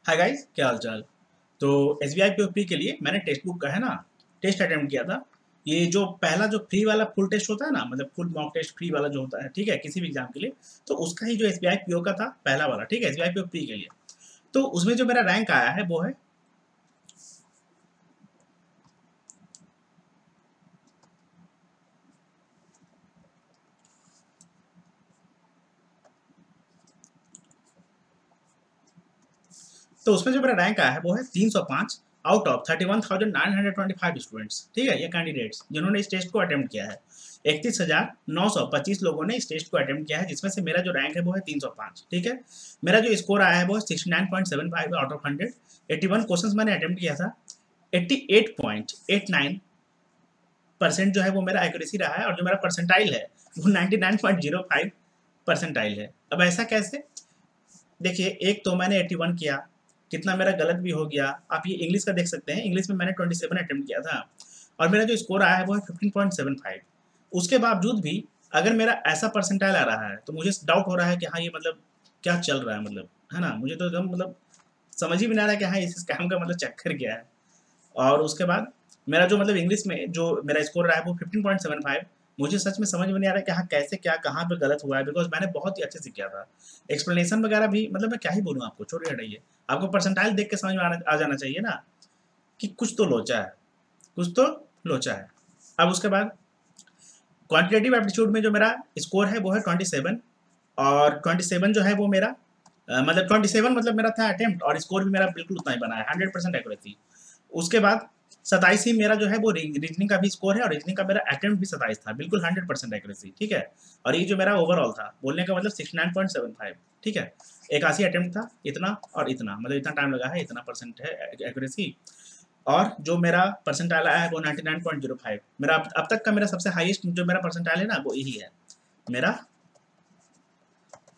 Hi guys, क्या हाल चाल। तो एस बी आई पी के लिए मैंने टेक्स्ट बुक का है ना टेस्ट अटेम्प्ट किया था। ये जो पहला जो फ्री वाला फुल टेस्ट होता है ना, मतलब फुल मॉक टेस्ट फ्री वाला जो होता है, ठीक है, किसी भी एग्जाम के लिए। तो उसका ही जो एस बी आई पी का था पहला वाला, ठीक है, एस बी आई पी के लिए। तो उसमें जो मेरा रैंक आया है वो है, तो उसमें जो मेरा रैंक आया है वो है 305 आउट ऑफ 31,925 स्टूडेंट्स, ठीक है, ये कैंडिडेट्स जिन्होंने इस टेस्ट को अटेम्प्ट किया है। 31,925 लोगों ने इस टेस्ट को अटेम्प्ट किया है, जिसमें से मेरा जो रैंक है वो है 305, ठीक है। मेरा जो स्कोर आया है वो है 69.75 आउट ऑफ 100। 81 क्वेश्चन मैंने अटेम्प्ट किया था। 88.89% जो है वो मेरा एक्यूरेसी रहा है, और जो मेरा परसेंटाइल है वो 99.05 परसेंटाइल है। अब ऐसा कैसे? देखिए, एक तो मैंने 81 किया, कितना मेरा गलत भी हो गया। आप ये इंग्लिश का देख सकते हैं, इंग्लिश में मैंने 27 अटेम्प्ट किया था, और मेरा जो स्कोर आया है वो है 15.75। उसके बावजूद भी अगर मेरा ऐसा परसेंटाइल आ रहा है तो मुझे डाउट हो रहा है कि हाँ, ये मतलब क्या चल रहा है, मतलब है ना, मुझे तो एकदम मतलब समझ ही भी नहीं आ रहा है कि हाँ, इस स्कैम का मतलब चक्कर क्या है। और उसके बाद मेरा जो मतलब इंग्लिश में जो मेरा स्कोर रहा है वो 15.75। मुझे सच में समझ में नहीं आ रहा है कि हाँ, कैसे क्या कहाँ पे गलत हुआ है, बिकॉज मैंने बहुत ही अच्छे से किया था। एक्सप्लेनेशन वगैरह भी, मतलब मैं क्या ही बोलूँ आपको, छोड़िए हटाइए। आपको परसेंटाइल देख के समझ में आ जाना चाहिए ना कि कुछ तो लोचा है, कुछ तो लोचा है। अब उसके बाद क्वान्टिटेटिव एप्टीट्यूड में जो मेरा स्कोर है वो है 27, और 27 जो है वो मेरा मतलब 27 मतलब मेरा था अटेम्प्ट, और स्कोर भी मेरा बिल्कुल उतना ही बना है, 100% एक्यूरेसी। उसके बाद 27 ही मेरा जो है वो रीजनिंग का भी स्कोर है, और रीजनिंग का मेरा अटेम्प्ट भी 27 था, बिल्कुल 100% एक्यूरेसी, ठीक है। और ये जो मेरा ओवरऑल था, बोलने का मतलब 69.75, ठीक है। 81 अटेम्प्ट था, इतना और इतना, मतलब इतना टाइम लगा है, इतना परसेंट है एक्यूरेसी। और जो मेरा परसेंटाइल आया है वो 99.05। मेरा अब तक का मेरा सबसे हाईएस्ट जो मेरा परसेंटाइल है ना वो यही है, मेरा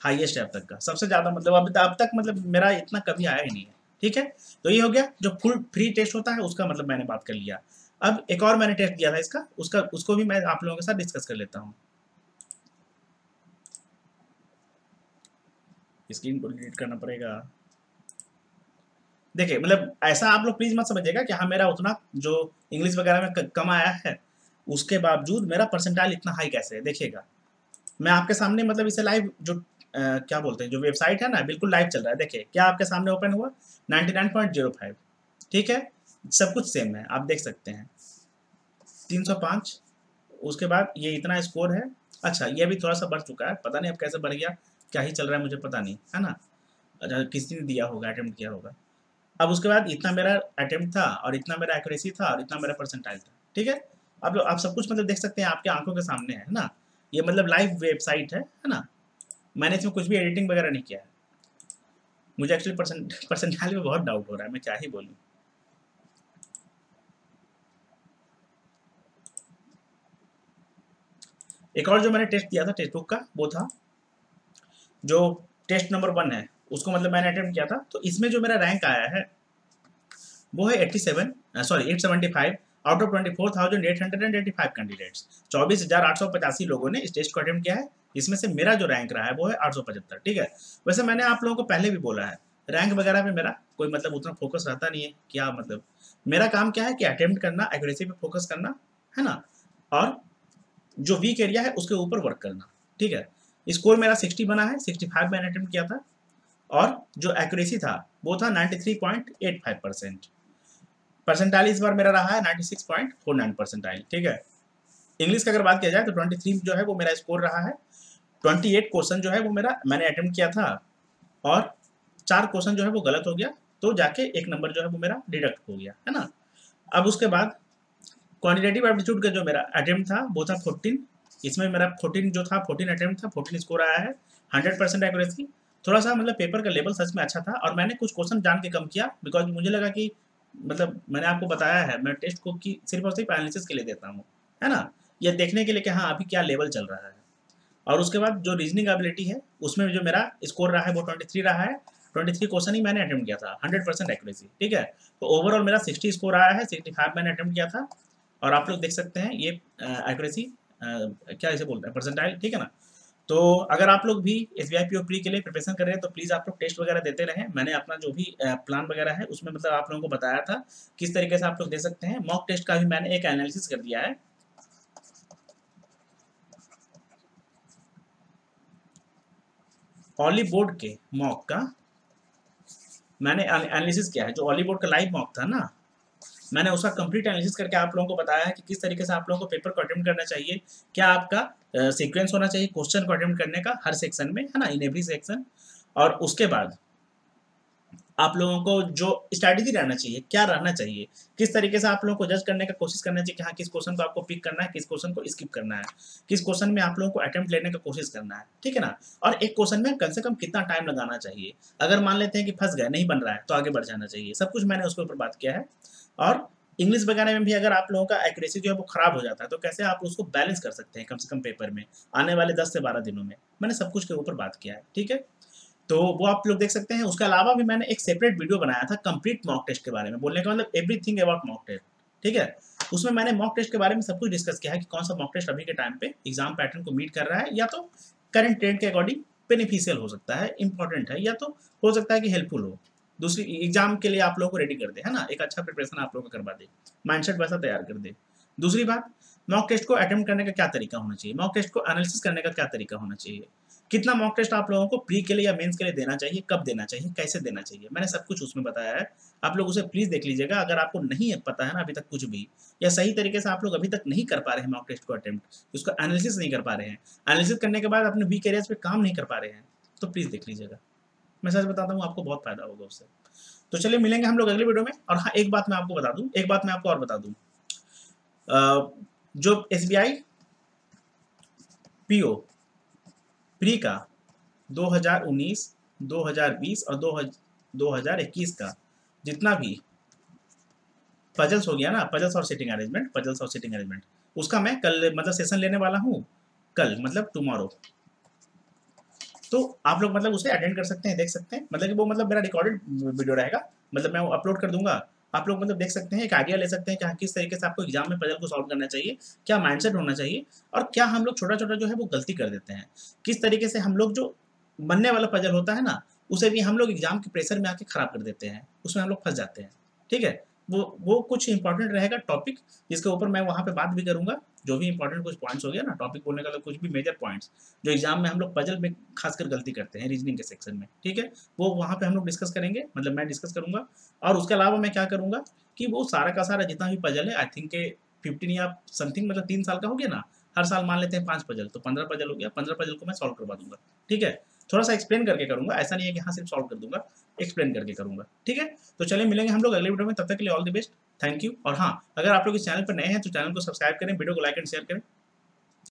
हाईएस्ट है अब तक का, सबसे ज़्यादा, मतलब अब तक मतलब मेरा इतना कभी आया ही नहीं है, ठीक है। तो ये हो गया जो फुल फ्री टेस्ट होता है उसका, मतलब मैंने बात कर लिया। अब एक और मैंने टेस्ट दिया था इसका, उसका उसको भी मैं आप लोगों के साथ डिस्कस कर लेता हूँ। स्क्रीन को डिलीट करना पड़ेगा। देखिए, मतलब ऐसा आप लोग प्लीज मत समझिएगा कि हाँ, मेरा उतना जो इंग्लिश वगैरह में कम आया है, उसके बावजूद मेरा परसेंटाइल इतना हाई कैसे है, देखिएगा। मैं आपके सामने मतलब इसे लाइव जो क्या बोलते हैं, जो वेबसाइट है ना, बिल्कुल लाइव चल रहा है। देखिए क्या आपके सामने ओपन हुआ, 99.05, ठीक है, सब कुछ सेम है, आप देख सकते हैं 305। उसके बाद ये इतना स्कोर है। अच्छा, ये भी थोड़ा सा बढ़ चुका है, पता नहीं अब कैसे बढ़ गया, क्या ही चल रहा है मुझे पता नहीं, है ना। अच्छा, किसी ने दिया होगा, अटेम्प्ट किया होगा। अब उसके बाद इतना मेरा अटेम्प्ट था, और इतना मेरा एक्यूरेसी था, और इतना मेरा परसेंटाइल था, ठीक है। आप सब कुछ मतलब देख सकते हैं, आपके आंखों के सामने है ना। ये मतलब लाइव वेबसाइट है ना। मैंने इसमें कुछ भी एडिटिंग वगैरह नहीं किया है। मुझे एक्चुअली परसेंटाइल में बहुत डाउट हो रहा है, मैं क्या ही बोलूँ। एक और जो मैंने टेस्ट दिया था टेक्स्ट बुक का, वो था जो टेस्ट नंबर 1 है, उसको मतलब मैंने अटेम्प्ट किया था। तो इसमें जो मेरा रैंक आया है वो है 87, सॉरी 875 आउट ऑफ 24,885 कैंडिडेट्स। 24,885 लोगों ने इस टेस्ट को अटेम्प्ट किया है, इसमें से मेरा जो रैंक रहा है वो है 875, ठीक है। वैसे मैंने आप लोगों को पहले भी बोला है, रैंक वगैरह पे मेरा कोई मतलब उतना फोकस रहता नहीं है, क्या मतलब मेरा काम क्या है कि अटेम्प्ट करना, एक्यूरेसी पे फोकस करना, है ना, और जो वीक एरिया है उसके ऊपर वर्क करना, ठीक है। स्कोर मेरा 60 बना है, 65 मैंने अटेम्प्ट किया था, और जो एक्यूरेसी था वो था 93.85%। परसेंटाइल इस बार मेरा रहा है 96.49 परसेंटाइल, ठीक है। इंग्लिश की अगर बात किया जाए तो 23 जो है वो मेरा स्कोर रहा है। 28 क्वेश्चन जो है वो मेरा मैंने अटेम्प्ट किया था, और 4 क्वेश्चन जो है वो गलत हो गया, तो जाके एक नंबर जो है वो मेरा डिडक्ट हो गया, है ना। अब उसके बाद क्वान्टिटेटिव एप्टीट्यूड का जो मेरा अटेम्प्ट था वो था 14। इसमें मेरा 14 जो था, 14 अटेम्प्ट था, 14 स्कोर आया है, 100% एक्यूरेसी। थोड़ा सा मतलब पेपर का लेवल सच में अच्छा था, और मैंने कुछ क्वेश्चन जान के कम किया, बिकॉज मुझे लगा कि मतलब मैंने आपको बताया है, मैं टेस्ट को की सिर्फ और सिर्फ एनालिसिस के लिए देता हूँ, है ना, ये देखने के लिए कि हाँ अभी क्या लेवल चल रहा है। और उसके बाद जो रीजनिंग एबिलिटी है उसमें जो मेरा स्कोर रहा है वो 23 रहा है। 23 क्वेश्चन ही मैंने अटेम्प्ट किया था, 100% एक्यूरेसी, ठीक है। तो ओवरऑल मेरा 60 स्कोर आया है, 65 मैंने अटेम्प्ट किया था, और आप लोग देख सकते हैं ये एक्यूरेसी क्या इसे बोलते हैं, परसेंटाइल, ठीक है ना। तो अगर आप लोग भी SBI PO प्री के लिए प्रिपरेशन कर रहे हैं तो प्लीज़ आप लोग टेस्ट वगैरह देते रहें। मैंने अपना जो भी प्लान वगैरह है उसमें मतलब आप लोगों को बताया था किस तरीके से आप लोग दे सकते हैं। मॉक टेस्ट का भी मैंने एक एनालिसिस कर दिया है। ऑली बोर्ड के मॉक का मैंने एनालिसिस किया है। जो ऑली बोर्ड का लाइव मॉक था ना, मैंने उसका कंप्लीट एनालिसिस करके आप लोगों को बताया है कि किस तरीके से आप लोगों को पेपर को अटेम्प्ट करना चाहिए, क्या आपका सीक्वेंस होना चाहिए क्वेश्चन को अटेम्प्ट करने का हर सेक्शन में, है ना, इन एवरी सेक्शन। और उसके बाद आप लोगों को जो स्ट्रैटेजी रहना चाहिए, क्या रहना चाहिए, किस तरीके से आप लोगों को जज करने का कोशिश करना चाहिए कि हाँ किस क्वेश्चन को आपको पिक करना है, किस क्वेश्चन को स्किप करना है, किस क्वेश्चन में आप लोगों को अटेम्प्ट लेने का कोशिश करना है, ठीक है ना। और एक क्वेश्चन में कम से कम कितना टाइम लगाना चाहिए, अगर मान लेते हैं कि फंस गए, नहीं बन रहा है, तो आगे बढ़ जाना चाहिए। सब कुछ मैंने उसके ऊपर बात किया है। और इंग्लिश वगैरह में भी अगर आप लोगों का एक्यूरेसी जो है वो खराब हो जाता है तो कैसे आप उसको बैलेंस कर सकते हैं कम से कम पेपर में आने वाले 10 से 12 दिनों में, मैंने सब कुछ के ऊपर बात किया है, ठीक है। तो वो आप लोग देख सकते हैं। उसके अलावा भी मैंने एक सेपरेट वीडियो बनाया था कंप्लीट मॉक टेस्ट के बारे में, बोलने का मतलब एवरीथिंग अबाउट मॉक टेस्ट, ठीक है। उसमें मैंने मॉक टेस्ट के बारे में सब कुछ डिस्कस किया है कि कौन सा मॉक टेस्ट अभी के टाइम पे एग्जाम पैटर्न को मीट कर रहा है, या तो करंट ट्रेंड के अकॉर्डिंग बेनिफिशियल हो सकता है, इंपॉर्टेंट है, या तो हो सकता है कि हेल्पफुल हो, दूसरी एग्जाम के लिए आप लोगों को रेडी कर दे, है ना, एक अच्छा प्रिपरेशन आप लोगों को करवा दे, माइंडसेट वैसा तैयार कर दे। दूसरी बात, मॉक टेस्ट को अटेम्प्ट करने का क्या तरीका होना चाहिए, मॉक टेस्ट को एनालिसिस करने का क्या तरीका होना चाहिए, कितना मॉक टेस्ट आप लोगों को प्री के लिए या मेंस के लिए देना चाहिए, कब देना चाहिए, कैसे देना चाहिए, मैंने सब कुछ उसमें बताया है। आप लोग उसे प्लीज देख लीजिएगा। अगर आपको नहीं पता है ना अभी तक कुछ भी, या सही तरीके से आप लोग अभी तक नहीं कर पा रहे हैं मॉक टेस्ट को अटेम्प्ट, उसका एनालिसिस नहीं कर पा रहे हैं, एनालिसिस करने के बाद अपने वीक एरियाज पे काम नहीं कर पा रहे हैं, तो प्लीज देख लीजिएगा। मैं सच बताता हूँ आपको बहुत फायदा होगा उससे। तो चलिए मिलेंगे हम लोग अगले वीडियो में। और हाँ, एक बात मैं आपको बता दूं, एक बात मैं आपको और बता दूं, जो SBI PO प्री का 2019, 2020 और 2021 का जितना भी पजल्स हो गया ना, पजल्स और सिटिंग अरेंजमेंट, पजल्स और सिटिंग अरेंजमेंट, उसका मैं कल मतलब सेशन लेने वाला हूँ, कल मतलब टुमारो। तो आप लोग मतलब उसे अटेंड कर सकते हैं, देख सकते हैं, मतलब कि वो मतलब मेरा रिकॉर्डेड वीडियो रहेगा, मतलब मैं वो अपलोड कर दूंगा। आप लोग मतलब देख सकते हैं, एक आइडिया ले सकते हैं कि हाँ किस तरीके से आपको एग्जाम में पजल को सॉल्व करना चाहिए, क्या माइंडसेट होना चाहिए, और क्या हम लोग छोटा छोटा जो है वो गलती कर देते हैं, किस तरीके से हम लोग जो बनने वाला पजल होता है ना उसे भी हम लोग एग्जाम के प्रेशर में आके खराब कर देते हैं, उसमें हम लोग फंस जाते हैं, ठीक है। वो कुछ इंपॉर्टेंट रहेगा टॉपिक, जिसके ऊपर मैं वहाँ पे बात भी करूंगा। जो भी इंपॉर्टेंट कुछ पॉइंट्स हो गया ना, टॉपिक बोलने का तो कुछ भी मेजर पॉइंट्स जो एग्जाम में हम लोग पजल में खासकर गलती करते हैं रीजनिंग के सेक्शन में, ठीक है, वो वहाँ पे हम लोग डिस्कस करेंगे, मतलब मैं डिस्कस करूंगा। और उसके अलावा मैं क्या करूंगा कि वो सारा का सारा जितना भी पजल है, आई थिंक 15 या समथिंग, मतलब 3 साल का हो गया ना, हर साल मान लेते हैं 5 पजल, तो 15 पजल हो गया, 15 पजल को मैं सॉल्व करवा दूंगा, ठीक है। थोड़ा सा एक्सप्लेन करके करूंगा, ऐसा नहीं है कि हाँ सिर्फ सॉल्व कर दूंगा, एक्सप्लेन करके करूंगा, ठीक है। तो चलिए मिलेंगे हम लोग अगले वीडियो में, तब तक के लिए all the best, thank you. और हाँ, अगर आप लोग इस चैनल पर नए हैं तो चैनल को सब्सक्राइब करें, वीडियो को लाइक एंड शेयर करें।